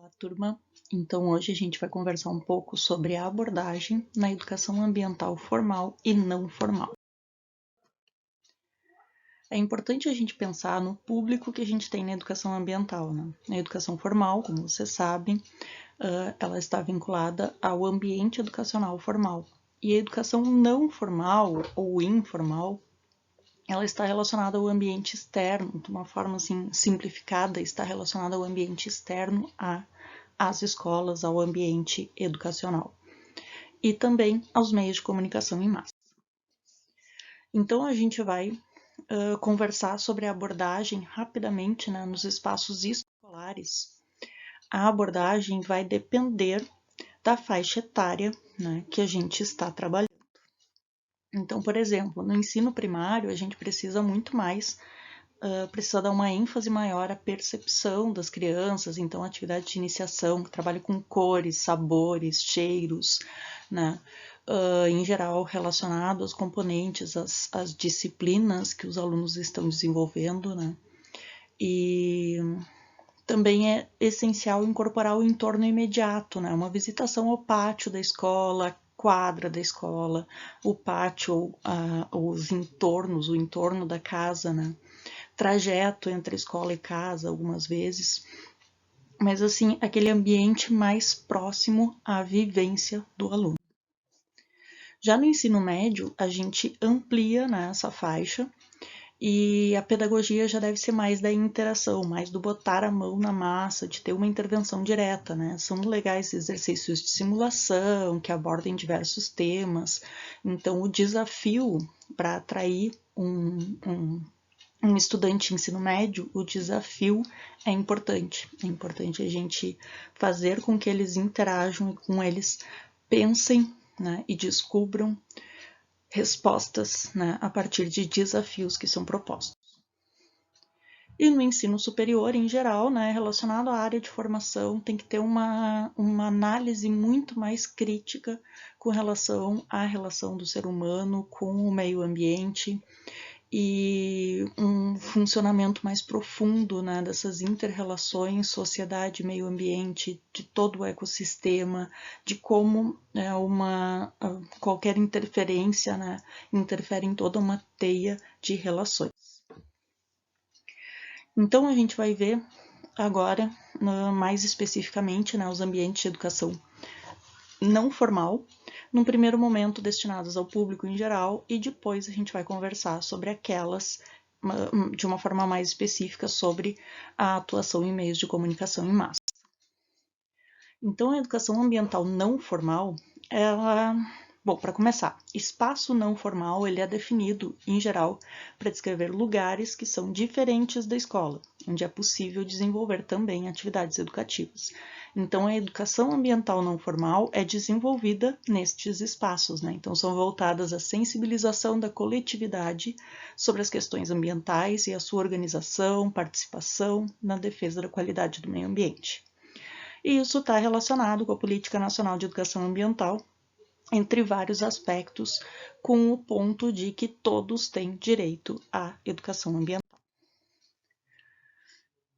Olá, turma. Então, hoje a gente vai conversar um pouco sobre a abordagem na educação ambiental formal e não formal. É importante a gente pensar no público que a gente tem na educação ambiental, né? Na educação formal, como vocês sabem, ela está vinculada ao ambiente educacional formal. E a educação não formal ou informal, ela está relacionada ao ambiente externo, de uma forma assim simplificada, está relacionada ao ambiente externo às escolas, ao ambiente educacional e também aos meios de comunicação em massa. Então a gente vai conversar sobre a abordagem rapidamente, né, nos espaços escolares. A abordagem vai depender da faixa etária, né, que a gente está trabalhando. Então, por exemplo, no ensino primário a gente precisa muito mais precisa dar uma ênfase maior à percepção das crianças, então atividade de iniciação, que trabalha com cores, sabores, cheiros, né? Em geral relacionado aos componentes, às disciplinas que os alunos estão desenvolvendo, né? E também é essencial incorporar o entorno imediato, né? Uma visitação ao pátio da escola, quadra da escola, o pátio, os entornos, o entorno da casa, né? Trajeto entre escola e casa algumas vezes, mas assim, aquele ambiente mais próximo à vivência do aluno. Já no ensino médio, a gente amplia, né, essa faixa e a pedagogia já deve ser mais da interação, mais do botar a mão na massa, de ter uma intervenção direta, né? São legais exercícios de simulação que abordem diversos temas. Então, o desafio para atrair um estudante de ensino médio, o desafio é importante. É importante a gente fazer com que eles interajam e com eles pensem, né, e descubram respostas, né, a partir de desafios que são propostos. E no ensino superior, em geral, né, relacionado à área de formação, tem que ter uma análise muito mais crítica com relação à relação do ser humano com o meio ambiente, e um funcionamento mais profundo, né, dessas inter-relações sociedade, meio ambiente, de todo o ecossistema, de como qualquer interferência, né, interfere em toda uma teia de relações. Então a gente vai ver agora, mais especificamente, né, os ambientes de educação não formal, num primeiro momento destinadas ao público em geral, e depois a gente vai conversar sobre aquelas de uma forma mais específica sobre a atuação em meios de comunicação em massa. Então, a educação ambiental não formal, ela... Bom, para começar, espaço não formal ele é definido, em geral, para descrever lugares que são diferentes da escola, onde é possível desenvolver também atividades educativas. Então, a educação ambiental não formal é desenvolvida nestes espaços, né? Então, são voltadas à sensibilização da coletividade sobre as questões ambientais e a sua organização, participação na defesa da qualidade do meio ambiente. E isso está relacionado com a Política Nacional de Educação Ambiental, entre vários aspectos, com o ponto de que todos têm direito à educação ambiental.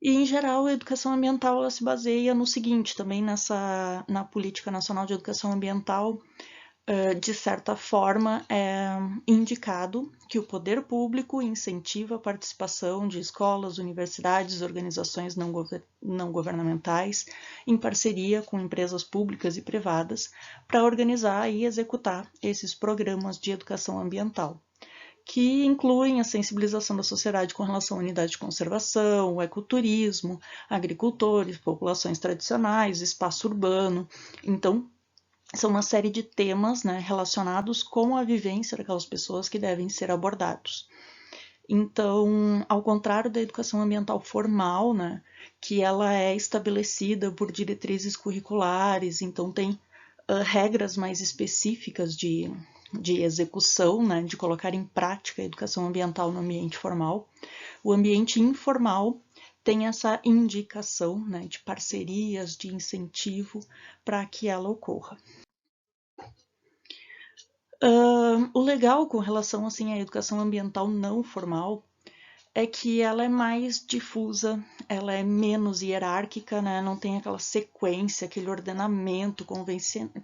E, em geral, a educação ambiental ela se baseia no seguinte, também na Política Nacional de Educação Ambiental, de certa forma, é indicado que o poder público incentiva a participação de escolas, universidades, organizações não governamentais, em parceria com empresas públicas e privadas, para organizar e executar esses programas de educação ambiental, que incluem a sensibilização da sociedade com relação à unidade de conservação, o ecoturismo, agricultores, populações tradicionais, espaço urbano. Então, são uma série de temas, né, relacionados com a vivência daquelas pessoas que devem ser abordados. Então, ao contrário da educação ambiental formal, né, que ela é estabelecida por diretrizes curriculares, então tem regras mais específicas de execução, né, de colocar em prática a educação ambiental no ambiente formal. O ambiente informal tem essa indicação, né, de parcerias, de incentivo para que ela ocorra. O legal com relação assim, à educação ambiental não formal é que ela é mais difusa, ela é menos hierárquica, né? Não tem aquela sequência, aquele ordenamento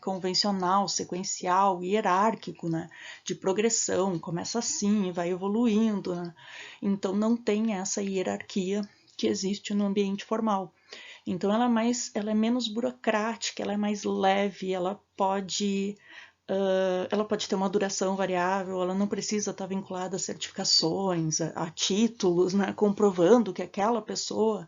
convencional, sequencial, hierárquico, né? De progressão, começa assim e vai evoluindo, né? Então não tem essa hierarquia que existe no ambiente formal. Então ela é menos burocrática, ela é mais leve, ela pode ter uma duração variável, ela não precisa estar vinculada a certificações, a títulos, né, comprovando que aquela pessoa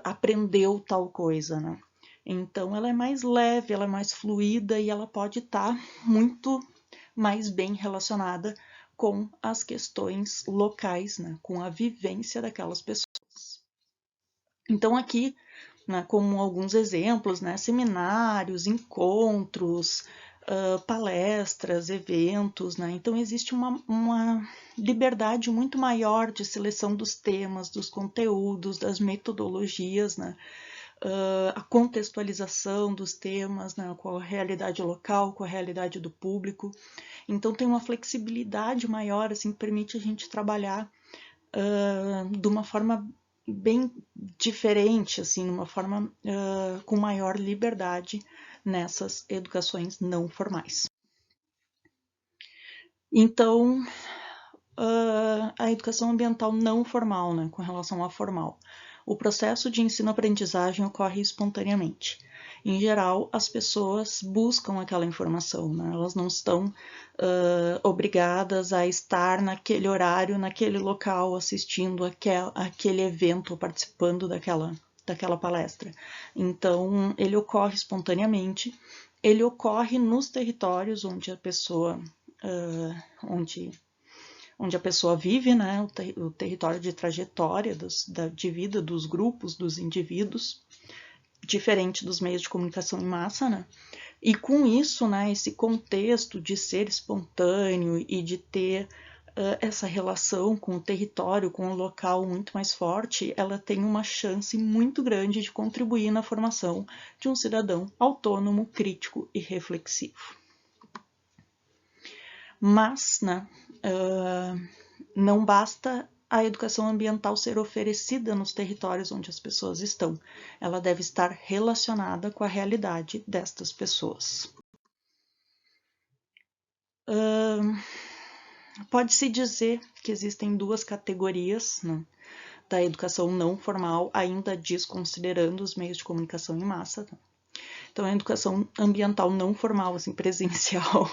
aprendeu tal coisa, né? Então ela é mais leve, ela é mais fluida e ela pode estar muito mais bem relacionada com as questões locais, né, com a vivência daquelas pessoas. Então aqui, né, como alguns exemplos, né, seminários, encontros, palestras, eventos, né? Então existe uma liberdade muito maior de seleção dos temas, dos conteúdos, das metodologias, né? A contextualização dos temas, né, com a realidade local, com a realidade do público. Então tem uma flexibilidade maior, assim, que permite a gente trabalhar de uma forma bem diferente, assim, uma forma com maior liberdade nessas educações não formais. Então, a educação ambiental não formal, né, com relação à formal. O processo de ensino-aprendizagem ocorre espontaneamente. Em geral, as pessoas buscam aquela informação, né? Elas não estão obrigadas a estar naquele horário, naquele local, assistindo aquele evento, participando daquela palestra. Então, ele ocorre espontaneamente, ele ocorre nos territórios onde a pessoa, onde a pessoa vive, né, o território de trajetória de vida dos grupos, dos indivíduos, diferente dos meios de comunicação em massa, né? E com isso, né, esse contexto de ser espontâneo e de ter essa relação com o território, com o local muito mais forte, ela tem uma chance muito grande de contribuir na formação de um cidadão autônomo, crítico e reflexivo. Mas, né, não basta a educação ambiental ser oferecida nos territórios onde as pessoas estão. Ela deve estar relacionada com a realidade destas pessoas. Pode-se dizer que existem duas categorias, né, da educação não formal, ainda desconsiderando os meios de comunicação em massa. Então, a educação ambiental não formal, assim, presencial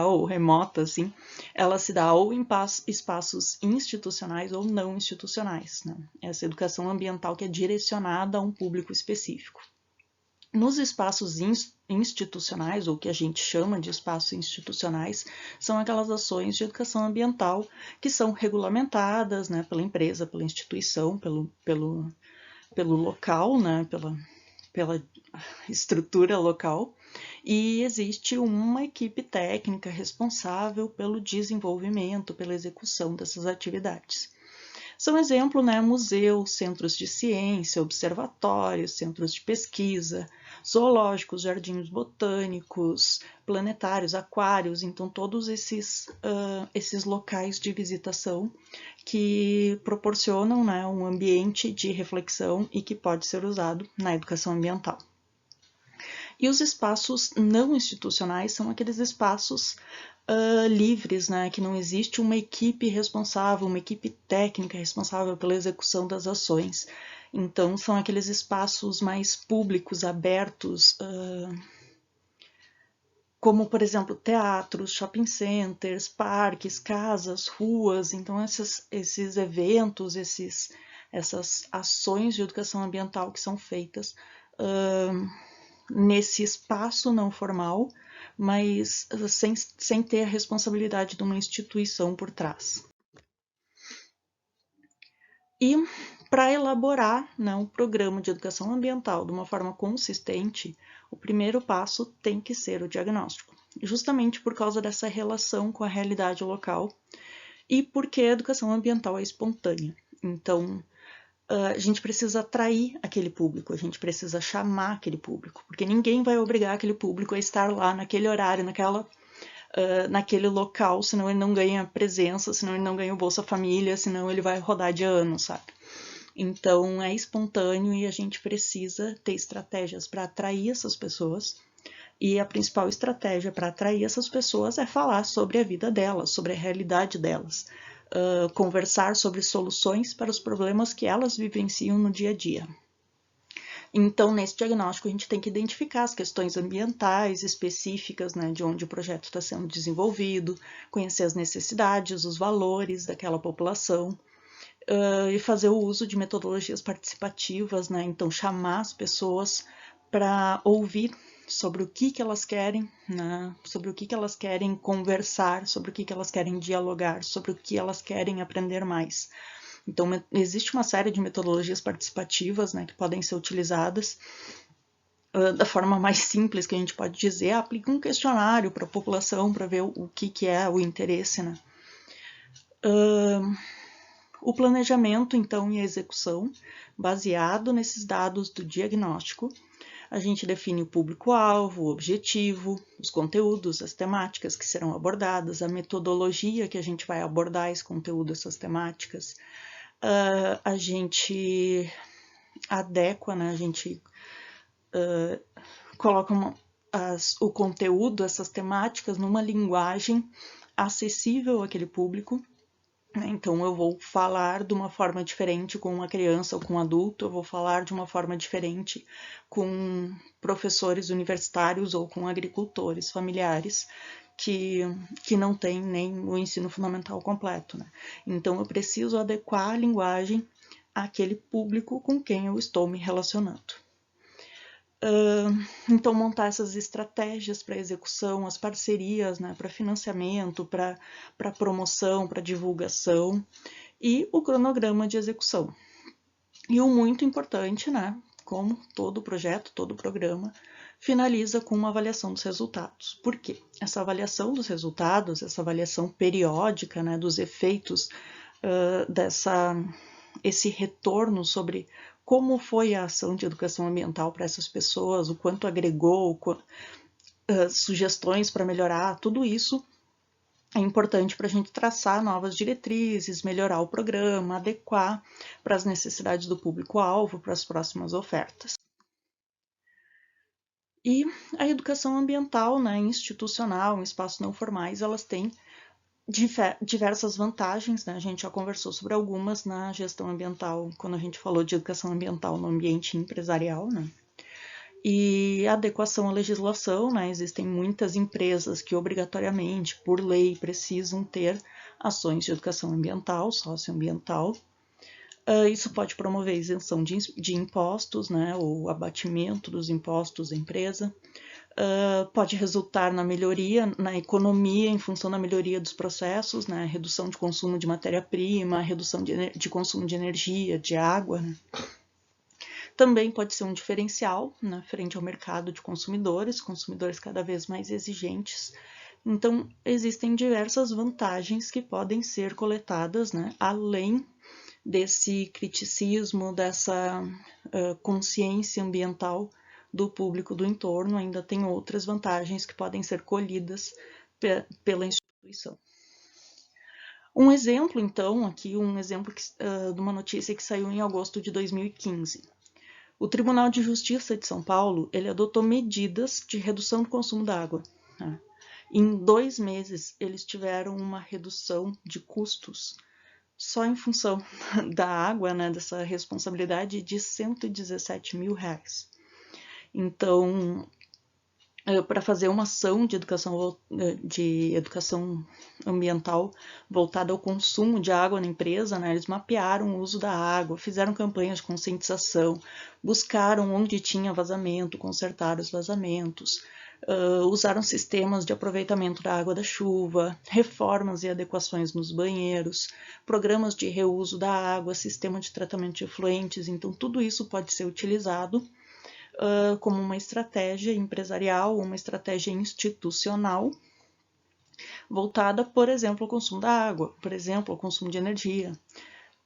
ou remota, assim, ela se dá ou em espaços institucionais ou não institucionais, né? Essa educação ambiental que é direcionada a um público específico. Nos espaços institucionais, ou que a gente chama de espaços institucionais, são aquelas ações de educação ambiental que são regulamentadas, né, pela empresa, pela instituição, pelo local, né, pela estrutura local, e existe uma equipe técnica responsável pelo desenvolvimento, pela execução dessas atividades. São exemplo, né, museus, centros de ciência, observatórios, centros de pesquisa, zoológicos, jardins botânicos, planetários, aquários, então todos esses locais de visitação que proporcionam, né, um ambiente de reflexão e que pode ser usado na educação ambiental. E os espaços não institucionais são aqueles espaços livres, né, que não existe uma equipe responsável, uma equipe técnica responsável pela execução das ações. Então, são aqueles espaços mais públicos, abertos, como, por exemplo, teatros, shopping centers, parques, casas, ruas. Então, esses eventos, essas ações de educação ambiental que são feitas nesse espaço não formal, mas sem ter a responsabilidade de uma instituição por trás. E para elaborar, né, um programa de educação ambiental de uma forma consistente, o primeiro passo tem que ser o diagnóstico, justamente por causa dessa relação com a realidade local e porque a educação ambiental é espontânea. Então, a gente precisa atrair aquele público, a gente precisa chamar aquele público, porque ninguém vai obrigar aquele público a estar lá naquele horário, naquela naquele local, senão ele não ganha presença, senão ele não ganha o Bolsa Família, senão ele vai rodar de ano, sabe? Então é espontâneo e a gente precisa ter estratégias para atrair essas pessoas. E a principal estratégia para atrair essas pessoas é falar sobre a vida delas, sobre a realidade delas, conversar sobre soluções para os problemas que elas vivenciam no dia a dia. Então, nesse diagnóstico, a gente tem que identificar as questões ambientais específicas, né, de onde o projeto está sendo desenvolvido, conhecer as necessidades, os valores daquela população, e fazer o uso de metodologias participativas, né, então chamar as pessoas para ouvir sobre o que elas querem, né, sobre o que elas querem conversar, sobre o que elas querem dialogar, sobre o que elas querem aprender mais. Então, existe uma série de metodologias participativas, né, que podem ser utilizadas. Da forma mais simples que a gente pode dizer, aplica um questionário para a população para ver o que é o interesse, né? O planejamento, então, e a execução, baseado nesses dados do diagnóstico, a gente define o público-alvo, o objetivo, os conteúdos, as temáticas que serão abordadas, a metodologia que a gente vai abordar esse conteúdo, essas temáticas. A gente adequa, né? A gente coloca o conteúdo, essas temáticas, numa linguagem acessível àquele público. Então, eu vou falar de uma forma diferente com uma criança ou com um adulto, eu vou falar de uma forma diferente com professores universitários ou com agricultores familiares que não têm nem o ensino fundamental completo, né? Então, eu preciso adequar a linguagem àquele público com quem eu estou me relacionando. Então, montar essas estratégias para execução, as parcerias, né, para financiamento, para promoção, para divulgação e o cronograma de execução. E o muito importante, né, como todo projeto, todo programa, finaliza com uma avaliação dos resultados. Por quê? Essa avaliação dos resultados, essa avaliação periódica, né, dos efeitos esse retorno sobre como foi a ação de educação ambiental para essas pessoas, o quanto agregou, sugestões para melhorar, tudo isso é importante para a gente traçar novas diretrizes, melhorar o programa, adequar para as necessidades do público-alvo, para as próximas ofertas. E a educação ambiental, né, institucional, em espaços não formais, elas têm diversas vantagens, né? A gente já conversou sobre algumas na gestão ambiental, quando a gente falou de educação ambiental no ambiente empresarial, né? E a adequação à legislação, né? Existem muitas empresas que obrigatoriamente, por lei, precisam ter ações de educação ambiental, socioambiental. Isso pode promover isenção de impostos, né? Ou abatimento dos impostos da empresa. Pode resultar na melhoria na economia em função da melhoria dos processos, né? Redução de consumo de matéria-prima, redução de consumo de energia, de água. Né? Também pode ser um diferencial, né, frente ao mercado de consumidores cada vez mais exigentes. Então, existem diversas vantagens que podem ser coletadas, né, além desse criticismo, dessa consciência ambiental do público do entorno, ainda tem outras vantagens que podem ser colhidas pela instituição. Um exemplo, então, aqui um exemplo de uma notícia que saiu em agosto de 2015. O Tribunal de Justiça de São Paulo, ele adotou medidas de redução do consumo da água. Né? Em 2 meses, eles tiveram uma redução de custos só em função da água, né, dessa responsabilidade, de R$117 mil. Então, para fazer uma ação de educação ambiental voltada ao consumo de água na empresa, né, eles mapearam o uso da água, fizeram campanhas de conscientização, buscaram onde tinha vazamento, consertaram os vazamentos, usaram sistemas de aproveitamento da água da chuva, reformas e adequações nos banheiros, programas de reuso da água, sistema de tratamento de efluentes. Então, tudo isso pode ser utilizado como uma estratégia empresarial, uma estratégia institucional, voltada, por exemplo, ao consumo da água, por exemplo, ao consumo de energia,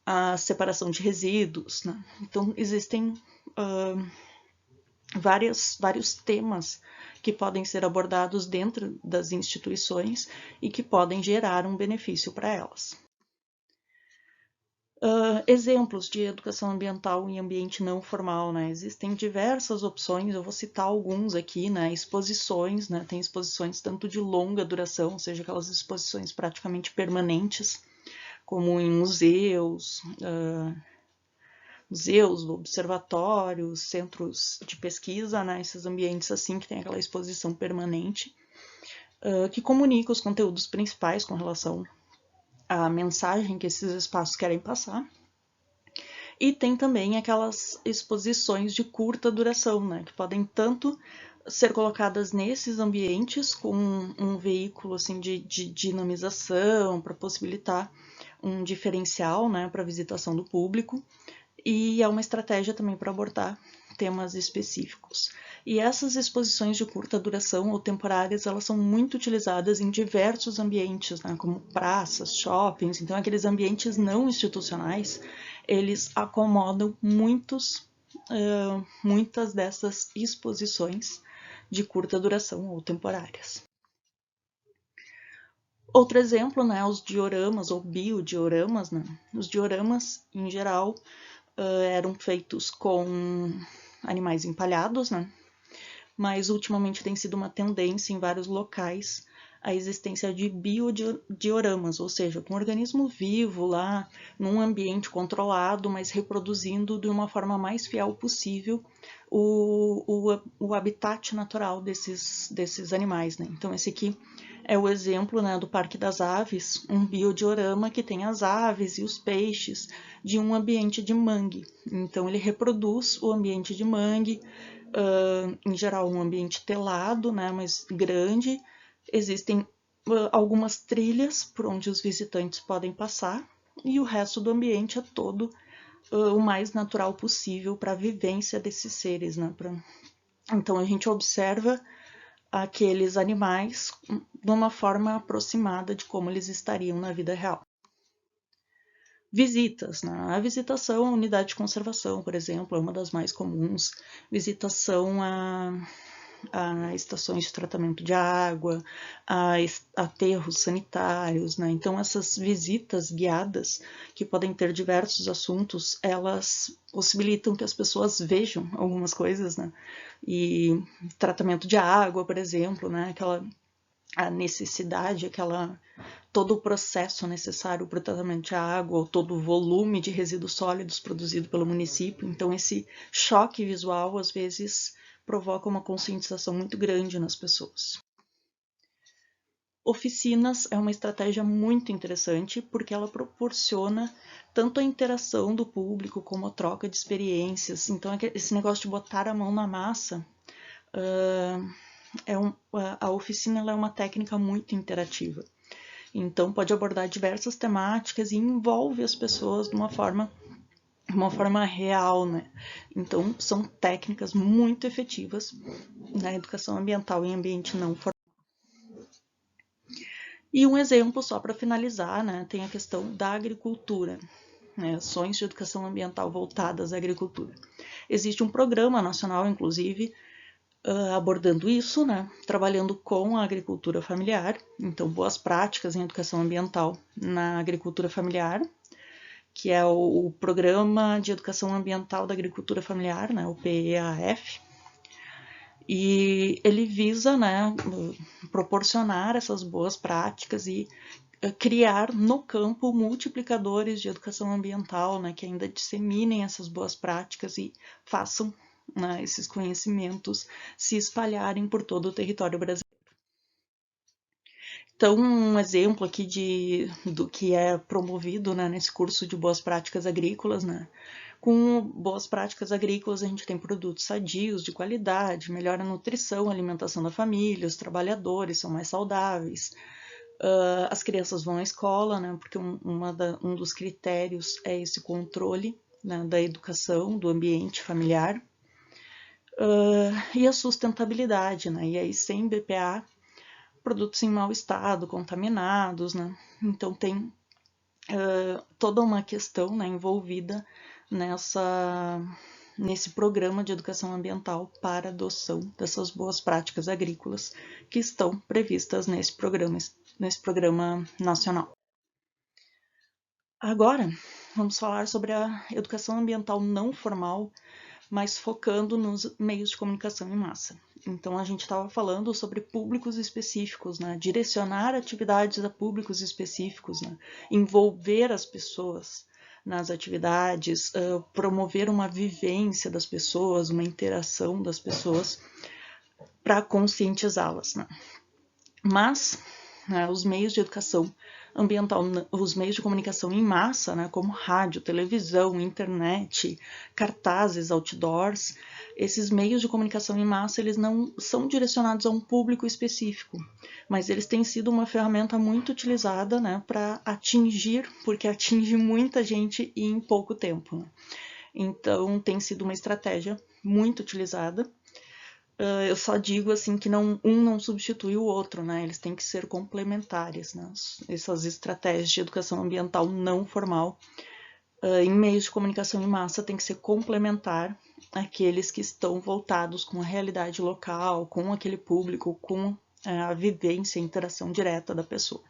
a separação de resíduos. Né? Então, existem vários temas que podem ser abordados dentro das instituições e que podem gerar um benefício para elas. Exemplos de educação ambiental em ambiente não formal, né? Existem diversas opções, eu vou citar alguns aqui, né? Exposições, né? Tem exposições tanto de longa duração, ou seja, aquelas exposições praticamente permanentes, como em museus, observatórios, centros de pesquisa, né? Esses ambientes assim que tem aquela exposição permanente, que comunica os conteúdos principais com relação à mensagem que esses espaços querem passar. E tem também aquelas exposições de curta duração, né, que podem tanto ser colocadas nesses ambientes com um veículo assim de dinamização para possibilitar um diferencial, né, para a visitação do público, e é uma estratégia também para abordar temas específicos. E essas exposições de curta duração ou temporárias, elas são muito utilizadas em diversos ambientes, né, como praças, shoppings, então aqueles ambientes não institucionais, eles acomodam muitas dessas exposições de curta duração ou temporárias. Outro exemplo, né, os dioramas ou biodioramas, né? Os dioramas, em geral, eram feitos com animais empalhados, né? Mas ultimamente tem sido uma tendência em vários locais a existência de biodioramas, ou seja, com um organismo vivo lá, num ambiente controlado, mas reproduzindo de uma forma mais fiel possível o habitat natural desses animais, né? Então esse aqui é o exemplo, né, do Parque das Aves, um biodiorama que tem as aves e os peixes de um ambiente de mangue. Então ele reproduz o ambiente de mangue, em geral um ambiente telado, né, mas grande. Existem algumas trilhas por onde os visitantes podem passar e o resto do ambiente é todo o mais natural possível para a vivência desses seres, né? Então a gente observa aqueles animais de uma forma aproximada de como eles estariam na vida real. Visitas, né? A visitação à unidade de conservação, por exemplo, é uma das mais comuns. Visitação a estações de tratamento de água, a aterros sanitários, né? Então essas visitas guiadas, que podem ter diversos assuntos, elas possibilitam que as pessoas vejam algumas coisas, né? E tratamento de água, por exemplo, né? A necessidade, todo o processo necessário para o tratamento de água, ou todo o volume de resíduos sólidos produzido pelo município. Então, esse choque visual, às vezes, provoca uma conscientização muito grande nas pessoas. Oficinas é uma estratégia muito interessante porque ela proporciona tanto a interação do público como a troca de experiências. Então, esse negócio de botar a mão na massa, a oficina é uma técnica muito interativa. Então, pode abordar diversas temáticas e envolve as pessoas de uma forma real, né? Então, são técnicas muito efetivas na educação ambiental em ambiente não formal. E um exemplo, só para finalizar, né, tem a questão da agricultura, né, ações de educação ambiental voltadas à agricultura. Existe um programa nacional, inclusive, abordando isso, né, trabalhando com a agricultura familiar, então boas práticas em educação ambiental na agricultura familiar, que é o Programa de Educação Ambiental da Agricultura Familiar, né, o PEAF, e ele visa, né, proporcionar essas boas práticas e criar no campo multiplicadores de educação ambiental, né, que ainda disseminem essas boas práticas e façam, né, esses conhecimentos se espalharem por todo o território brasileiro. Então, um exemplo aqui do que é promovido, né, nesse curso de boas práticas agrícolas, né? Com boas práticas agrícolas, a gente tem produtos sadios, de qualidade, melhora a nutrição, a alimentação da família, os trabalhadores são mais saudáveis, as crianças vão à escola, né? Porque um dos critérios é esse controle, né, da educação, do ambiente familiar, e a sustentabilidade, né? E aí, sem BPA, produtos em mau estado, contaminados, né? Então tem toda uma questão, né, envolvida nesse programa de educação ambiental para adoção dessas boas práticas agrícolas que estão previstas nesse programa nacional. Agora, vamos falar sobre a educação ambiental não formal, mas focando nos meios de comunicação em massa. Então, a gente estava falando sobre públicos específicos, né? Direcionar atividades a públicos específicos, né? Envolver as pessoas nas atividades, promover uma vivência das pessoas, uma interação das pessoas para conscientizá-las, né? Mas os meios de educação ambiental, os meios de comunicação em massa, né, como rádio, televisão, internet, cartazes, outdoors, esses meios de comunicação em massa, eles não são direcionados a um público específico, mas eles têm sido uma ferramenta muito utilizada, né, para atingir, porque atinge muita gente em pouco tempo, né? Então, tem sido uma estratégia muito utilizada. Eu só digo assim que um não substitui o outro, né? Eles têm que ser complementares, né? Essas estratégias de educação ambiental não formal em meios de comunicação em massa tem que ser complementar àqueles que estão voltados com a realidade local, com aquele público, com a vivência e interação direta da pessoa.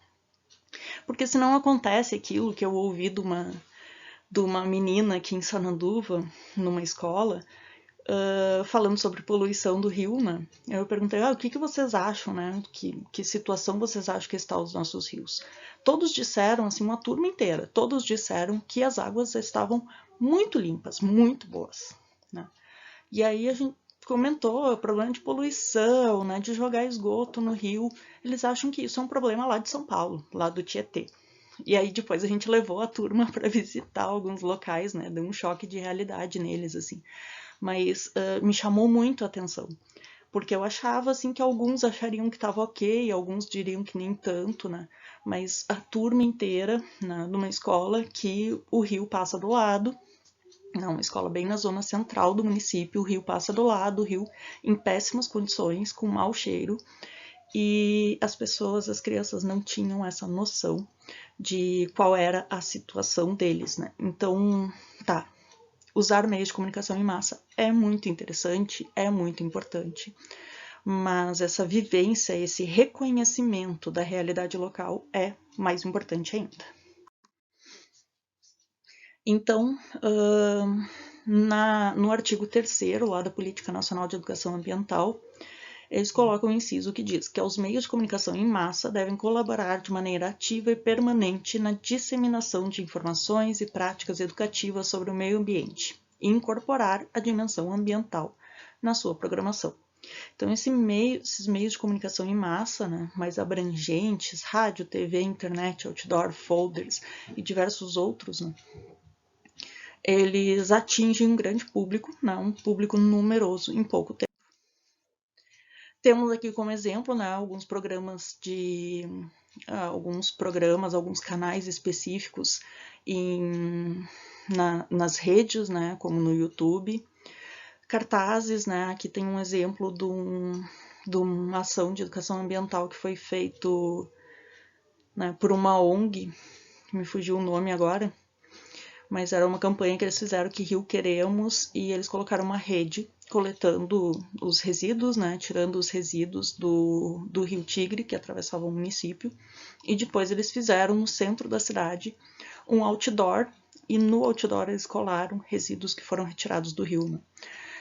Porque senão acontece aquilo que eu ouvi de uma menina aqui em Sananduva, numa escola, falando sobre poluição do rio, né? Eu perguntei, o que vocês acham, né? Que situação vocês acham que está os nossos rios? Todos disseram, assim, uma turma inteira, todos disseram que as águas estavam muito limpas, muito boas, né? E aí a gente comentou o problema de poluição, né? De jogar esgoto no rio. Eles acham que isso é um problema lá de São Paulo, lá do Tietê. E aí depois a gente levou a turma para visitar alguns locais, né? Deu um choque de realidade neles, assim. Mas me chamou muito a atenção, porque eu achava assim que alguns achariam que estava ok, alguns diriam que nem tanto, né? Mas a turma inteira, né, numa escola que o rio passa do lado, uma escola bem na zona central do município, o rio passa do lado, o rio em péssimas condições, com mau cheiro, e as pessoas, as crianças não tinham essa noção de qual era a situação deles, né? Então, usar meios de comunicação em massa é muito interessante, é muito importante, mas essa vivência, esse reconhecimento da realidade local é mais importante ainda. Então, no artigo 3º lá da Política Nacional de Educação Ambiental, eles colocam um inciso que diz que os meios de comunicação em massa devem colaborar de maneira ativa e permanente na disseminação de informações e práticas educativas sobre o meio ambiente e incorporar a dimensão ambiental na sua programação. Então, esses meios de comunicação em massa, né, mais abrangentes, rádio, TV, internet, outdoor, folders e diversos outros, né, eles atingem um grande público, né, um público numeroso em pouco tempo. Temos aqui como exemplo, né, alguns alguns canais específicos nas redes, né, como no YouTube, cartazes, né, aqui tem um exemplo de uma ação de educação ambiental que foi feito, né, por uma ONG, me fugiu o nome agora, mas era uma campanha que eles fizeram que Rio Queremos, e eles colocaram uma rede coletando os resíduos, né, tirando os resíduos do Rio Tigre, que atravessava o município, e depois eles fizeram no centro da cidade um outdoor, e no outdoor eles colaram resíduos que foram retirados do rio, né?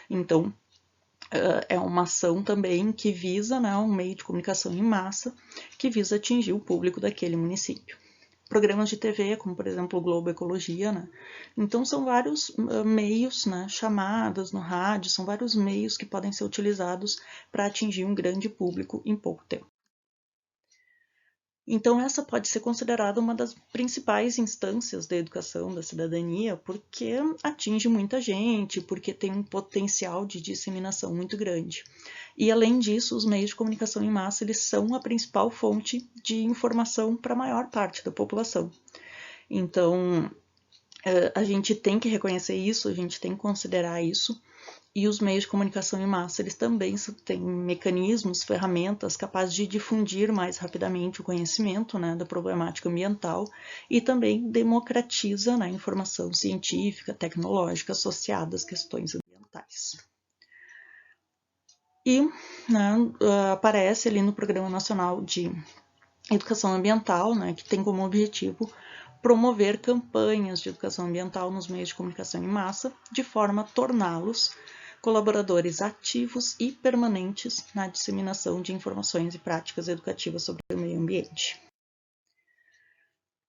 Então, é uma ação também que visa, né, um meio de comunicação em massa, que visa atingir o público daquele município. Programas de TV, como por exemplo o Globo Ecologia, né? Então são vários meios, né, chamadas no rádio, são vários meios que podem ser utilizados para atingir um grande público em pouco tempo. Então essa pode ser considerada uma das principais instâncias da educação da cidadania, porque atinge muita gente, porque tem um potencial de disseminação muito grande. E além disso, os meios de comunicação em massa, eles são a principal fonte de informação para a maior parte da população. Então, a gente tem que reconhecer isso, a gente tem que considerar isso, e os meios de comunicação em massa, eles também têm mecanismos, ferramentas capazes de difundir mais rapidamente o conhecimento, né, da problemática ambiental, e também democratiza, né, a informação científica, tecnológica associada às questões ambientais. ambientais. E né, aparece ali no Programa Nacional de Educação Ambiental, né, que tem como objetivo promover campanhas de educação ambiental nos meios de comunicação em massa, de forma a torná-los colaboradores ativos e permanentes na disseminação de informações e práticas educativas sobre o meio ambiente.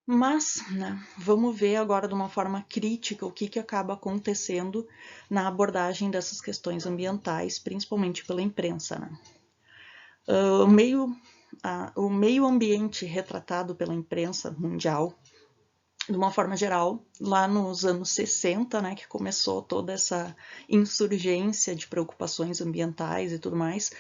Mas, né, vamos ver agora de uma forma crítica o que acaba acontecendo na abordagem dessas questões ambientais, principalmente pela imprensa. Né? O meio ambiente retratado pela imprensa mundial, de uma forma geral, lá nos anos 60, né, que começou toda essa insurgência de preocupações ambientais e tudo mais,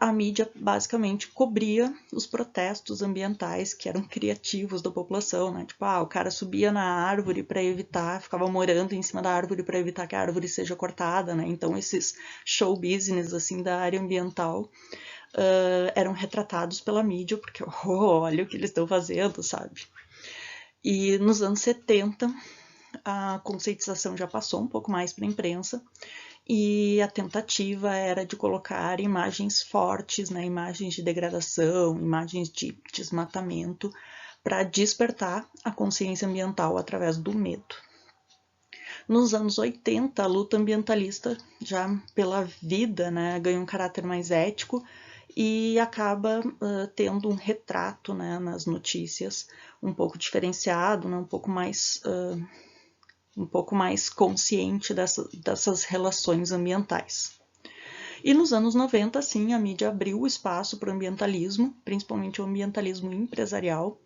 a mídia basicamente cobria os protestos ambientais que eram criativos da população, né? Tipo, o cara subia na árvore para evitar, ficava morando em cima da árvore para evitar que a árvore seja cortada, né? Então esses show business assim da área ambiental eram retratados pela mídia, porque olha o que eles estão fazendo, sabe? E nos anos 70 a conscientização já passou um pouco mais para a imprensa, e a tentativa era de colocar imagens fortes, né, imagens de degradação, imagens de desmatamento, para despertar a consciência ambiental através do medo. Nos anos 80, a luta ambientalista, já pela vida, né, ganha um caráter mais ético e acaba tendo um retrato, né, nas notícias um pouco diferenciado, né, um pouco mais consciente dessas relações ambientais. E nos anos 90, sim, a mídia abriu o espaço para o ambientalismo, principalmente o ambientalismo empresarial,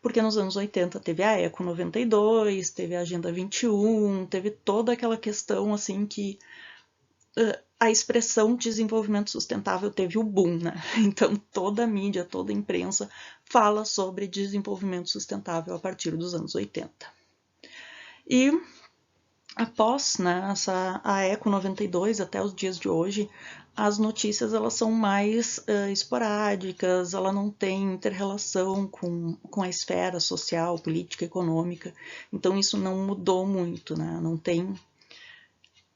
porque nos anos 80 teve a Eco 92, teve a Agenda 21, teve toda aquela questão assim que a expressão desenvolvimento sustentável teve o boom, né? Então toda a mídia, toda a imprensa fala sobre desenvolvimento sustentável a partir dos anos 80. E após, né, a Eco 92 até os dias de hoje, as notícias elas são mais esporádicas, ela não tem interrelação com a esfera social, política, econômica. Então isso não mudou muito, né?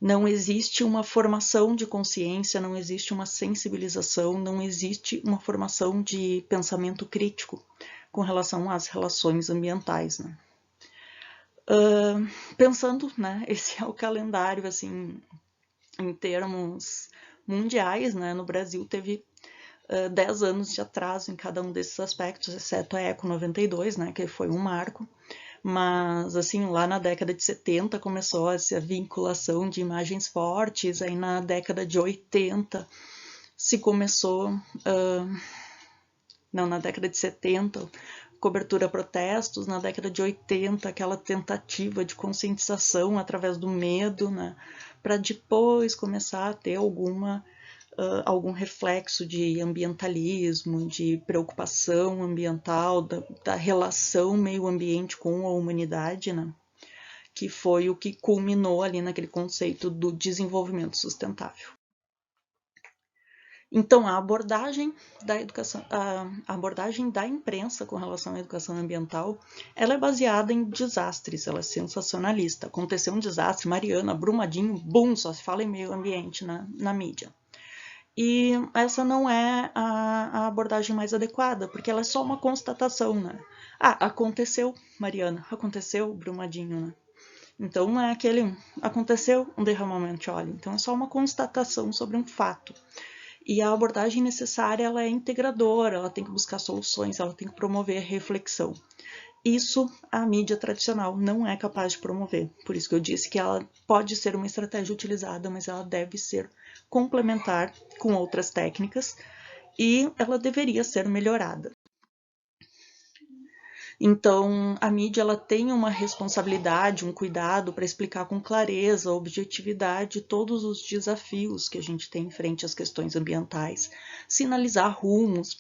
Não existe uma formação de consciência, não existe uma sensibilização, não existe uma formação de pensamento crítico com relação às relações ambientais, né? Pensando, né, esse é o calendário, assim, em termos mundiais, né, no Brasil teve 10 anos de atraso em cada um desses aspectos, exceto a Eco 92, né, que foi um marco, mas, assim, lá na década de 70 começou essa vinculação de imagens fortes, aí na década de 80 se começou, na década de 70, cobertura a protestos, na década de 80, aquela tentativa de conscientização através do medo, né, para depois começar a ter algum reflexo de ambientalismo, de preocupação ambiental, da relação meio-ambiente com a humanidade, né, que foi o que culminou ali naquele conceito do desenvolvimento sustentável. Então, a abordagem da imprensa com relação à educação ambiental, ela é baseada em desastres, ela é sensacionalista. Aconteceu um desastre, Mariana, Brumadinho, bum, só se fala em meio ambiente na mídia. E essa não é a abordagem mais adequada, porque ela é só uma constatação, né? Aconteceu, Mariana, aconteceu Brumadinho, né? Então, não é aconteceu um derramamento de óleo. Então, é só uma constatação sobre um fato. E a abordagem necessária ela é integradora, ela tem que buscar soluções, ela tem que promover reflexão. Isso a mídia tradicional não é capaz de promover. Por isso que eu disse que ela pode ser uma estratégia utilizada, mas ela deve ser complementar com outras técnicas e ela deveria ser melhorada. Então, a mídia ela tem uma responsabilidade, um cuidado para explicar com clareza, objetividade todos os desafios que a gente tem frente às questões ambientais, sinalizar rumos,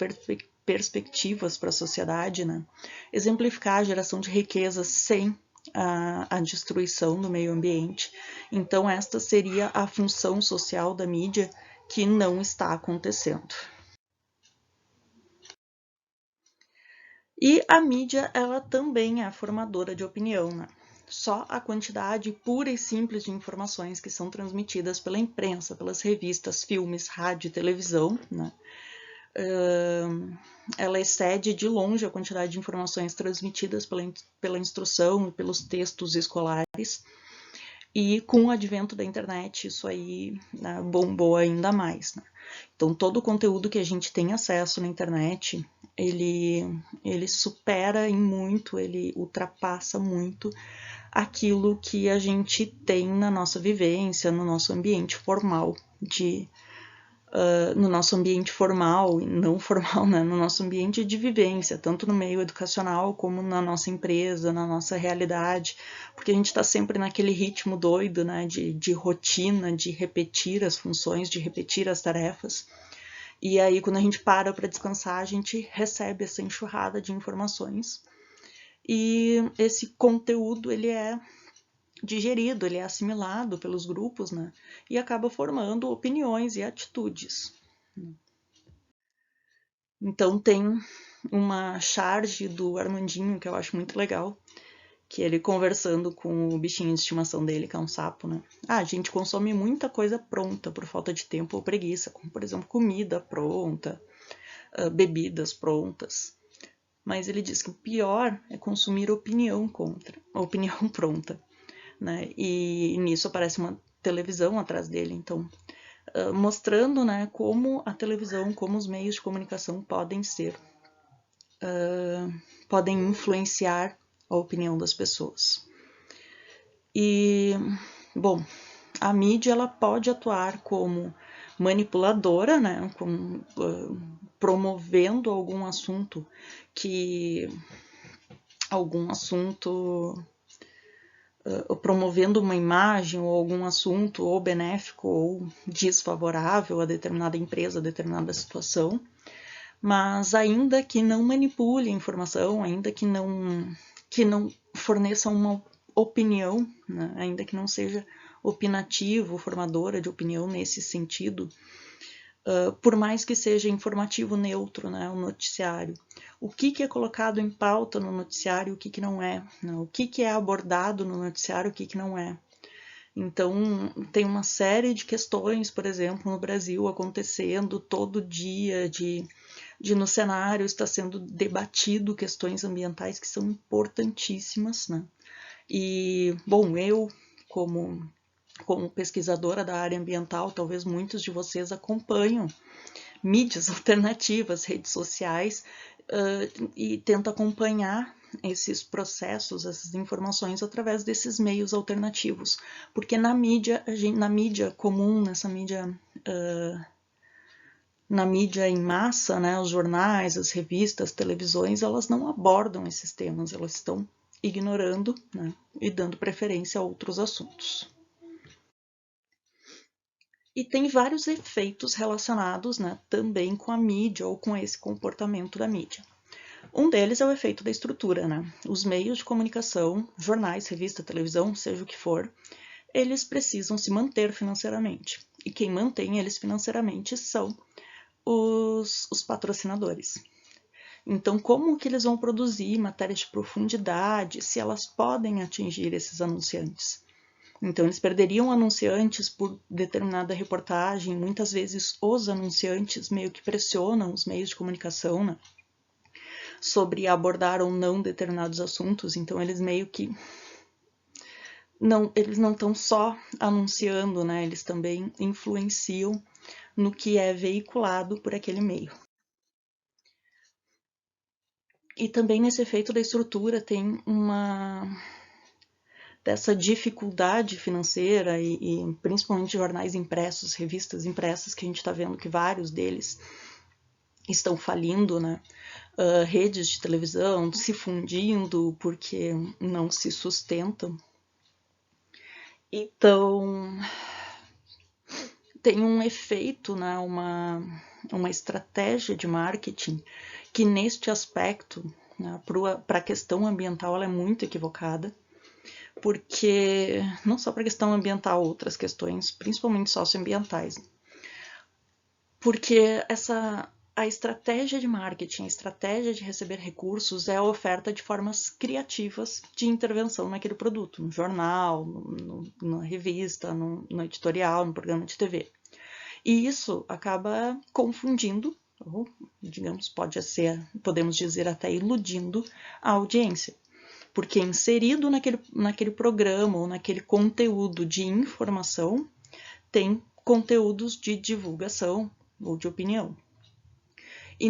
perspectivas para a sociedade, né? Exemplificar a geração de riquezas sem a destruição do meio ambiente. Então, esta seria a função social da mídia que não está acontecendo. E a mídia, ela também é formadora de opinião, né? só a quantidade pura e simples de informações que são transmitidas pela imprensa, pelas revistas, filmes, rádio e televisão, né? Ela excede de longe a quantidade de informações transmitidas pela instrução e pelos textos escolares. E com o advento da internet, isso aí, né, bombou ainda mais, né? Então, todo o conteúdo que a gente tem acesso na internet, ele supera em muito, ele ultrapassa muito aquilo que a gente tem na nossa vivência, no nosso ambiente formal no nosso ambiente formal e não formal, né? No nosso ambiente de vivência, tanto no meio educacional como na nossa empresa, na nossa realidade, porque a gente está sempre naquele ritmo doido, né? De rotina, de repetir as funções, de repetir as tarefas. E aí, quando a gente para descansar, a gente recebe essa enxurrada de informações. E esse conteúdo, ele é digerido, ele é assimilado pelos grupos, né? E acaba formando opiniões e atitudes. Então tem uma charge do Armandinho que eu acho muito legal, que ele conversando com o bichinho de estimação dele, que é um sapo, né? A gente consome muita coisa pronta por falta de tempo ou preguiça, como por exemplo comida pronta, bebidas prontas. Mas ele diz que o pior é consumir opinião pronta, né? E nisso aparece uma televisão atrás dele, então mostrando, né, como a televisão, como os meios de comunicação podem influenciar a opinião das pessoas. E, bom, a mídia ela pode atuar como manipuladora, né, promovendo promovendo uma imagem ou algum assunto ou benéfico ou desfavorável a determinada empresa, a determinada situação, mas ainda que não manipule a informação, ainda que não forneça uma opinião, né? Ainda que não seja opinativo, formadora de opinião nesse sentido, por mais que seja informativo neutro, né, o noticiário. O que é colocado em pauta no noticiário e o que não é, né? O que é abordado no noticiário e o que não é. Então, tem uma série de questões, por exemplo, no Brasil acontecendo todo dia, de no cenário está sendo debatido questões ambientais que são importantíssimas, né? E, bom, eu, como pesquisadora da área ambiental, talvez muitos de vocês acompanham mídias alternativas, redes sociais, e tentam acompanhar esses processos, essas informações através desses meios alternativos, porque na mídia comum, na mídia em massa, né, os jornais, as revistas, as televisões, elas não abordam esses temas, elas estão ignorando, né, e dando preferência a outros assuntos. E tem vários efeitos relacionados, né, também com a mídia ou com esse comportamento da mídia. Um deles é o efeito da estrutura, né? Os meios de comunicação, jornais, revista, televisão, seja o que for, eles precisam se manter financeiramente. E quem mantém eles financeiramente são os patrocinadores. Então, como que eles vão produzir matérias de profundidade se elas podem atingir esses anunciantes? Então, eles perderiam anunciantes por determinada reportagem. Muitas vezes, os anunciantes meio que pressionam os meios de comunicação, né, sobre abordar ou não determinados assuntos. Então, eles meio que eles não estão só anunciando, né, eles também influenciam no que é veiculado por aquele meio. E também nesse efeito da estrutura tem dessa dificuldade financeira e principalmente jornais impressos, revistas impressas, que a gente está vendo que vários deles estão falindo, né? Redes de televisão se fundindo porque não se sustentam. Então, tem um efeito, né? Uma estratégia de marketing que neste aspecto, né, para a questão ambiental, ela é muito equivocada, porque não só para a questão ambiental, outras questões, principalmente socioambientais, porque a estratégia de marketing, a estratégia de receber recursos é a oferta de formas criativas de intervenção naquele produto, no jornal, na revista, no editorial, no programa de TV. E isso acaba confundindo, ou, digamos, podemos dizer até iludindo a audiência. Porque inserido naquele programa ou naquele conteúdo de informação, tem conteúdos de divulgação ou de opinião. E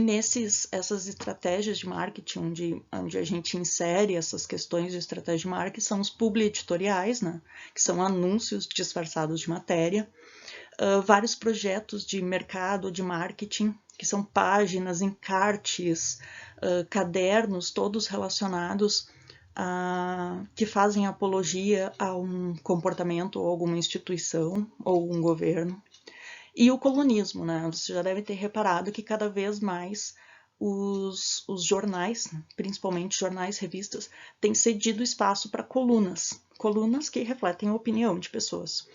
essas estratégias de marketing, onde a gente insere essas questões de estratégia de marketing, são os publi-editoriais, né? Que são anúncios disfarçados de matéria, vários projetos de mercado, de marketing, que são páginas, encartes, cadernos, todos relacionados que fazem apologia a um comportamento ou alguma instituição ou um governo. E o colunismo, né? Você já deve ter reparado que cada vez mais os jornais, principalmente jornais, revistas, têm cedido espaço para colunas que refletem a opinião de pessoas.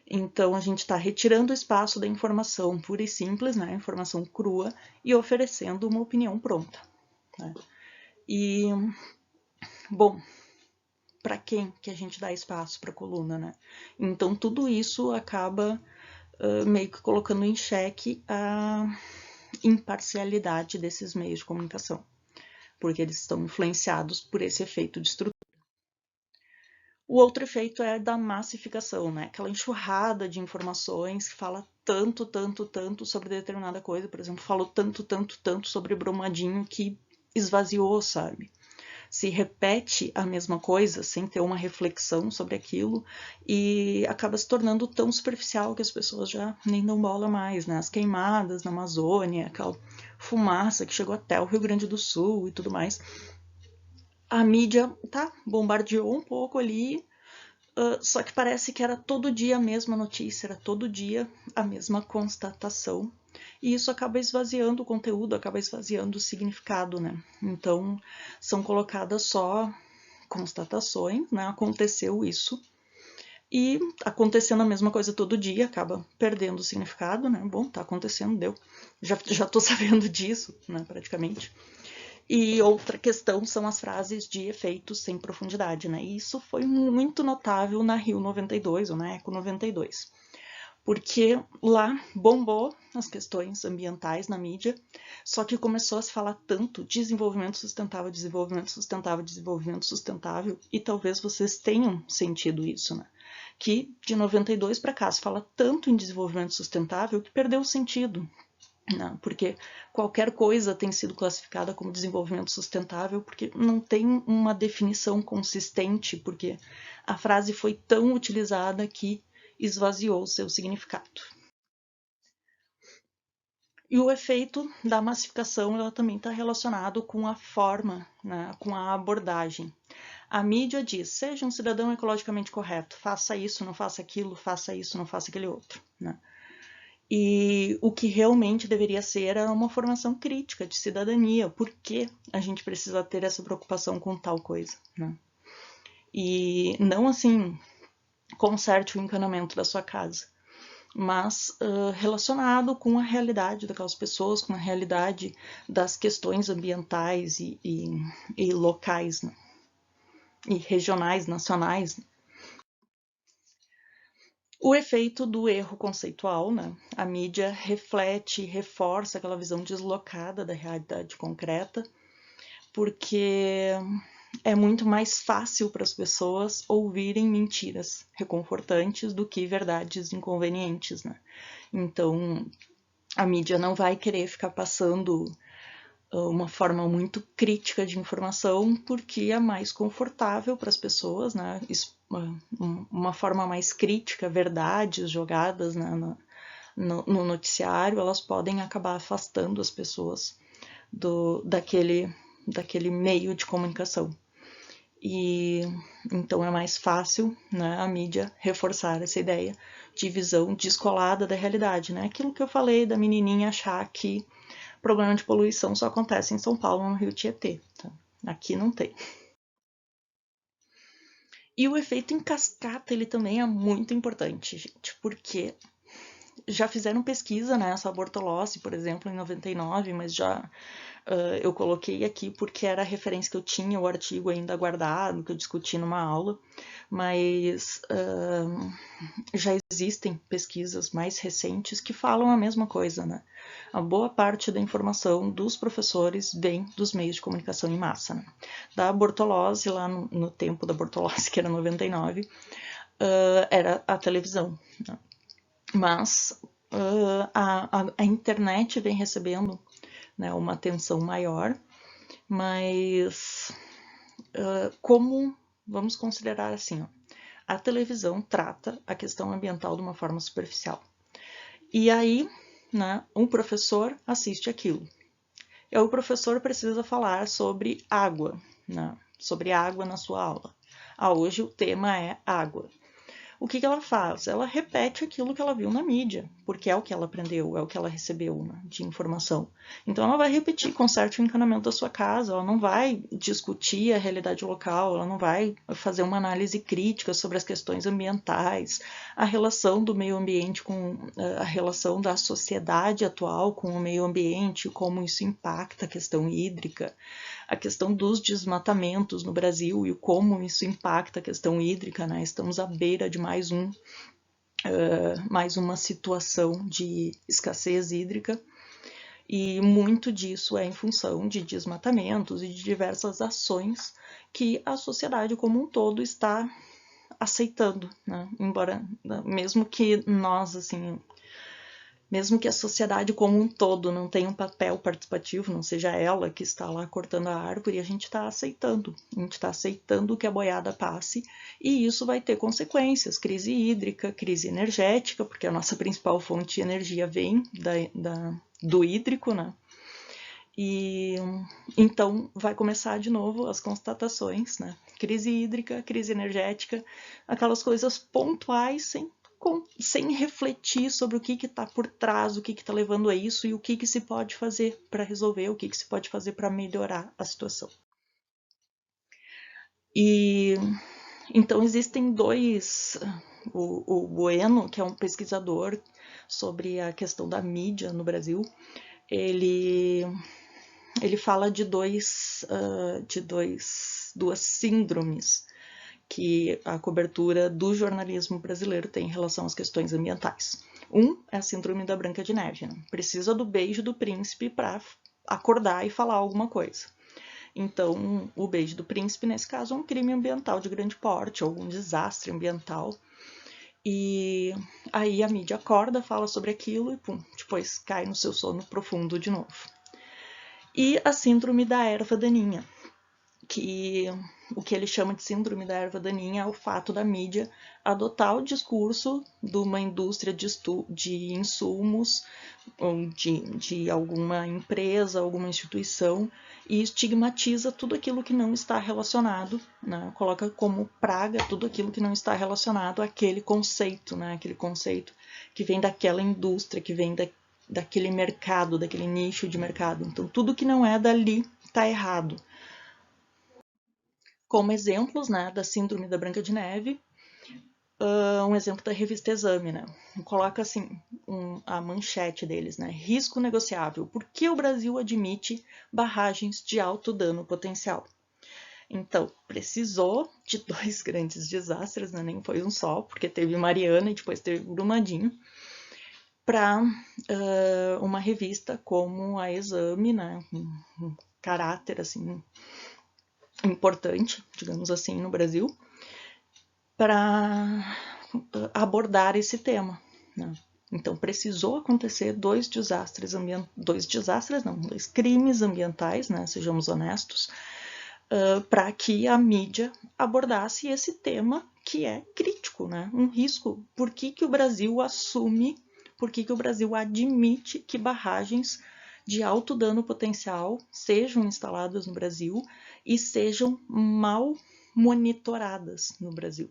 Então, a gente está retirando o espaço da informação pura e simples, né? Informação crua, e oferecendo uma opinião pronta. Né? E, bom, para quem que a gente dá espaço para a coluna, né? Então, tudo isso acaba meio que colocando em xeque a imparcialidade desses meios de comunicação, porque eles estão influenciados por esse efeito de estrutura. O outro efeito é da massificação, né? Aquela enxurrada de informações que fala tanto, tanto, tanto sobre determinada coisa. Por exemplo, falou tanto, tanto, tanto sobre Brumadinho que esvaziou, sabe? Se repete a mesma coisa sem ter uma reflexão sobre aquilo e acaba se tornando tão superficial que as pessoas já nem dão bola mais, né? As queimadas na Amazônia, aquela fumaça que chegou até o Rio Grande do Sul e tudo mais. A mídia, bombardeou um pouco ali, só que parece que era todo dia a mesma notícia, era todo dia a mesma constatação. E isso acaba esvaziando o conteúdo, acaba esvaziando o significado, né? Então, são colocadas só constatações, né? Aconteceu isso. E acontecendo a mesma coisa todo dia, acaba perdendo o significado, né? Bom, tá acontecendo, deu. Já tô sabendo disso, né? Praticamente. E outra questão são as frases de efeitos sem profundidade, né? E isso foi muito notável na Rio 92, ou na Eco 92. Porque lá bombou as questões ambientais na mídia, só que começou a se falar tanto desenvolvimento sustentável, desenvolvimento sustentável, desenvolvimento sustentável, e talvez vocês tenham sentido isso, né? Que de 92 para cá se fala tanto em desenvolvimento sustentável que perdeu o sentido. Não, porque qualquer coisa tem sido classificada como desenvolvimento sustentável porque não tem uma definição consistente, porque a frase foi tão utilizada que esvaziou seu significado. E o efeito da massificação ela também está relacionado com a forma, né, com a abordagem. A mídia diz, seja um cidadão ecologicamente correto, faça isso, não faça aquilo, faça isso, não faça aquele outro. Né? E o que realmente deveria ser era uma formação crítica de cidadania. Por que a gente precisa ter essa preocupação com tal coisa? Né? E não assim, conserte o encanamento da sua casa, mas relacionado com a realidade daquelas pessoas, com a realidade das questões ambientais e locais, né? E regionais, nacionais. O efeito do erro conceitual, né? A mídia reflete, reforça aquela visão deslocada da realidade concreta, porque é muito mais fácil para as pessoas ouvirem mentiras reconfortantes do que verdades inconvenientes, né? Então, a mídia não vai querer ficar passando uma forma muito crítica de informação porque é mais confortável para as pessoas, né? Uma forma mais crítica, verdades jogadas, né, no noticiário, elas podem acabar afastando as pessoas daquele meio de comunicação. E então é mais fácil, né, a mídia reforçar essa ideia de visão descolada da realidade, né? Aquilo que eu falei da menininha achar que problema de poluição só acontece em São Paulo, no Rio Tietê. Tá? Aqui não tem. E o efeito em cascata, ele também é muito importante, gente, porque já fizeram pesquisa, né, essa Bortolossi, por exemplo, em 99, mas já eu coloquei aqui porque era a referência que eu tinha, o artigo ainda guardado, que eu discuti numa aula, mas já existem pesquisas mais recentes que falam a mesma coisa, né? A boa parte da informação dos professores vem dos meios de comunicação em massa, né? Da Bortolossi, lá no tempo da Bortolossi, que era 99, era a televisão, né? Mas a internet vem recebendo, né, uma atenção maior, mas como vamos considerar assim, ó, a televisão trata a questão ambiental de uma forma superficial. E aí, né, um professor assiste aquilo. E aí o professor precisa falar sobre água, né, sobre água na sua aula. Hoje o tema é água. O que ela faz? Ela repete aquilo que ela viu na mídia, porque é o que ela aprendeu, é o que ela recebeu, né, de informação. Então ela vai repetir, conserte o encanamento da sua casa, ela não vai discutir a realidade local, ela não vai fazer uma análise crítica sobre as questões ambientais, a relação do meio ambiente com a relação da sociedade atual com o meio ambiente, como isso impacta a questão hídrica, a questão dos desmatamentos no Brasil e como isso impacta a questão hídrica, né? Estamos à beira de mais uma situação de escassez hídrica e muito disso é em função de desmatamentos e de diversas ações que a sociedade como um todo está aceitando, né? Embora, mesmo que nós, assim, mesmo que a sociedade como um todo não tenha um papel participativo, não seja ela que está lá cortando a árvore, a gente está aceitando. A gente está aceitando que a boiada passe e isso vai ter consequências, crise hídrica, crise energética, porque a nossa principal fonte de energia vem do hídrico, né? E então vai começar de novo as constatações, né? Crise hídrica, crise energética, aquelas coisas pontuais sem refletir sobre o que está por trás, o que está levando a isso e o que se pode fazer para resolver, o que se pode fazer para melhorar a situação. E então existem dois. O Bueno, que é um pesquisador sobre a questão da mídia no Brasil, ele fala de duas síndromes que a cobertura do jornalismo brasileiro tem em relação às questões ambientais. Um é a síndrome da Branca de Neve, né? Precisa do beijo do príncipe para acordar e falar alguma coisa. Então, o beijo do príncipe, nesse caso, é um crime ambiental de grande porte, algum desastre ambiental. E aí a mídia acorda, fala sobre aquilo e, pum, depois cai no seu sono profundo de novo. E a síndrome da erva daninha, que o que ele chama de síndrome da erva daninha é o fato da mídia adotar o discurso de uma indústria de insumos ou de alguma empresa, alguma instituição e estigmatiza tudo aquilo que não está relacionado, né? Coloca como praga tudo aquilo que não está relacionado àquele conceito, né? Aquele conceito que vem daquela indústria, que vem daquele mercado, daquele nicho de mercado. Então, tudo que não é dali está errado. Como exemplos, né, da síndrome da Branca de Neve, um exemplo da revista Exame, né? Coloca assim a manchete deles, né? Risco negociável. Por que o Brasil admite barragens de alto dano potencial? Então, precisou de dois grandes desastres, né? Nem foi um só, porque teve Mariana e depois teve Brumadinho, para uma revista como a Exame, né? Um caráter assim importante, digamos assim, no Brasil, para abordar esse tema, né? Então precisou acontecer dois crimes ambientais, né? Sejamos honestos, para que a mídia abordasse esse tema que é crítico, né? Um risco. Por que o Brasil assume, por que o Brasil admite que barragens de alto dano potencial sejam instaladas no Brasil e sejam mal monitoradas no Brasil?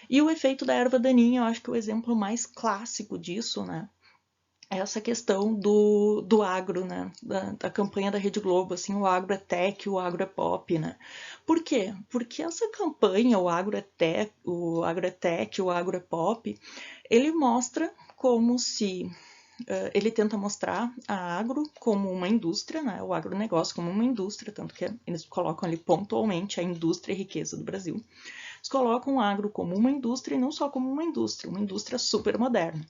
E o efeito da erva daninha, eu acho que o exemplo mais clássico disso, né, é essa questão do agro, né, da campanha da Rede Globo, assim, o agro é tech, o agro é pop, né. Por quê? Porque essa campanha, o agro é tech, o agro é pop, ele mostra como se ele tenta mostrar a agro como uma indústria, né, o agronegócio como uma indústria, tanto que eles colocam ali pontualmente a indústria e riqueza do Brasil. Eles colocam o agro como uma indústria e não só como uma indústria super moderna.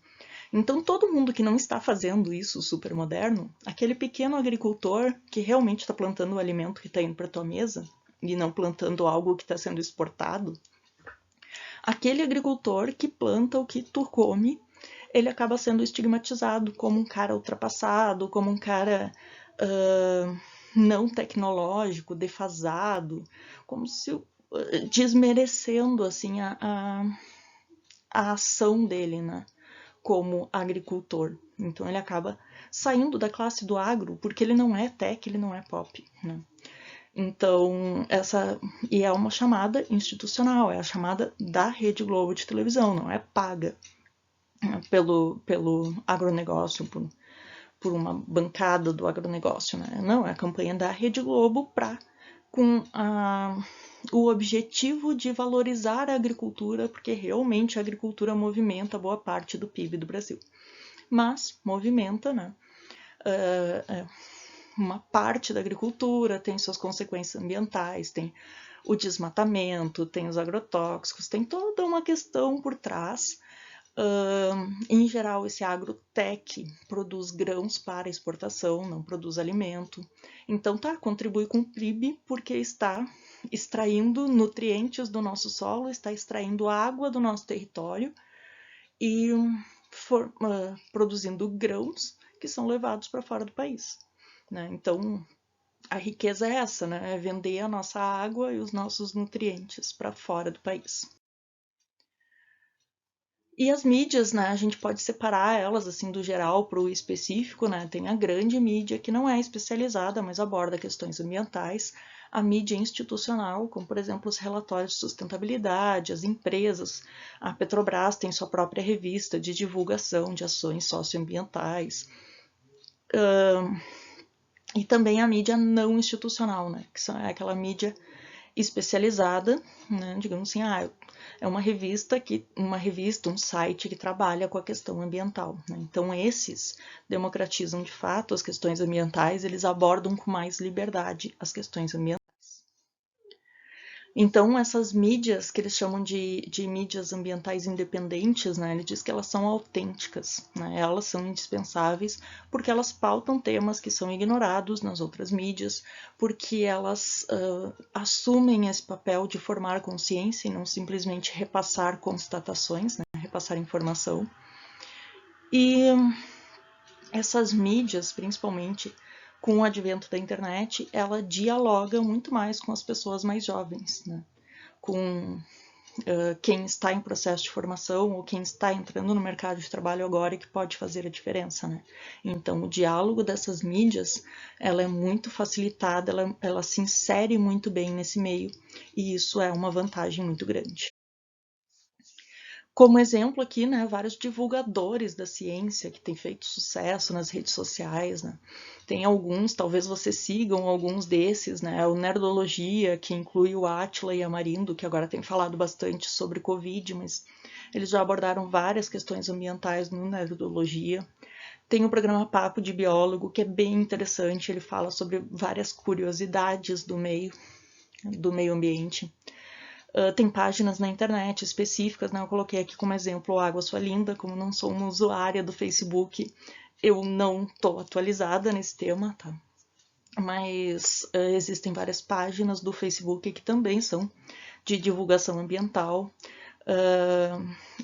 Então, todo mundo que não está fazendo isso super moderno, aquele pequeno agricultor que realmente está plantando o alimento que está indo para a tua mesa e não plantando algo que está sendo exportado, aquele agricultor que planta o que tu come, ele acaba sendo estigmatizado como um cara ultrapassado, como um cara não tecnológico, defasado, como se desmerecendo assim a ação dele, né, como agricultor. Então ele acaba saindo da classe do agro porque ele não é tech, ele não é pop, né? Então, e é uma chamada institucional, é a chamada da Rede Globo de televisão, não é paga pelo agronegócio, por uma bancada do agronegócio, né? Não, é a campanha da Rede Globo com o objetivo de valorizar a agricultura, porque realmente a agricultura movimenta boa parte do PIB do Brasil. Mas movimenta, né? Uma parte da agricultura tem suas consequências ambientais, tem o desmatamento, tem os agrotóxicos, tem toda uma questão por trás. Em geral, esse agrotech produz grãos para exportação, não produz alimento. Então, contribui com o PIB porque está extraindo nutrientes do nosso solo, está extraindo água do nosso território e produzindo grãos que são levados para fora do país, né? Então, a riqueza é essa, né? É vender a nossa água e os nossos nutrientes para fora do país. E as mídias, né, a gente pode separar elas assim do geral para o específico, né? Tem a grande mídia que não é especializada, mas aborda questões ambientais, a mídia institucional, como por exemplo os relatórios de sustentabilidade, as empresas, a Petrobras tem sua própria revista de divulgação de ações socioambientais. E também a mídia não institucional, né, que é aquela mídia especializada, né, digamos assim, é uma revista, um site que trabalha com a questão ambiental, né? Então esses democratizam de fato as questões ambientais, eles abordam com mais liberdade as questões ambientais. Então essas mídias que eles chamam de mídias ambientais independentes, né, ele diz que elas são autênticas, né, elas são indispensáveis porque elas pautam temas que são ignorados nas outras mídias, porque elas assumem esse papel de formar consciência e não simplesmente repassar constatações, né, repassar informação. E essas mídias, principalmente com o advento da internet, ela dialoga muito mais com as pessoas mais jovens, né? Com quem está em processo de formação ou quem está entrando no mercado de trabalho agora e que pode fazer a diferença, né? Então, o diálogo dessas mídias, ela é muito facilitada, ela se insere muito bem nesse meio e isso é uma vantagem muito grande. Como exemplo aqui, né, vários divulgadores da ciência que têm feito sucesso nas redes sociais, né? Tem alguns, talvez vocês sigam alguns desses, né? O Nerdologia, que inclui o Átila e a Marindo, que agora tem falado bastante sobre Covid, mas eles já abordaram várias questões ambientais no Nerdologia. Tem o programa Papo de Biólogo, que é bem interessante, ele fala sobre várias curiosidades do meio ambiente. Tem páginas na internet específicas, né? Eu coloquei aqui como exemplo Água Sua Linda, como não sou uma usuária do Facebook, eu não estou atualizada nesse tema, tá? Mas existem várias páginas do Facebook que também são de divulgação ambiental,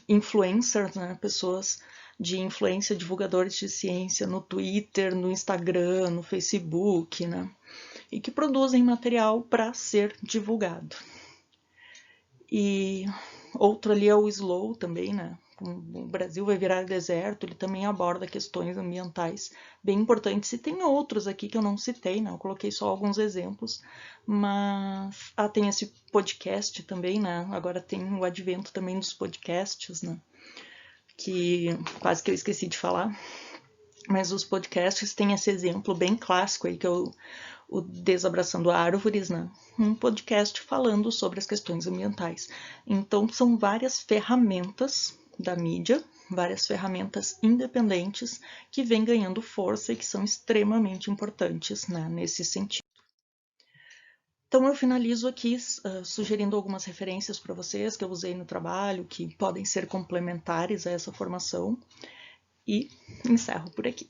influencers, né? Pessoas de influência, divulgadores de ciência no Twitter, no Instagram, no Facebook, né? E que produzem material para ser divulgado. E outro ali é o Slow também, né? O Brasil vai virar deserto, ele também aborda questões ambientais bem importantes. E tem outros aqui que eu não citei, né? Eu coloquei só alguns exemplos, mas tem esse podcast também, né? Agora tem o advento também dos podcasts, né? Que quase que eu esqueci de falar. Mas os podcasts têm esse exemplo bem clássico aí, que é o Desabraçando Árvores, né? Um podcast falando sobre as questões ambientais. Então, são várias ferramentas da mídia, várias ferramentas independentes que vêm ganhando força e que são extremamente importantes, né, nesse sentido. Então eu finalizo aqui sugerindo algumas referências para vocês que eu usei no trabalho, que podem ser complementares a essa formação, e encerro por aqui.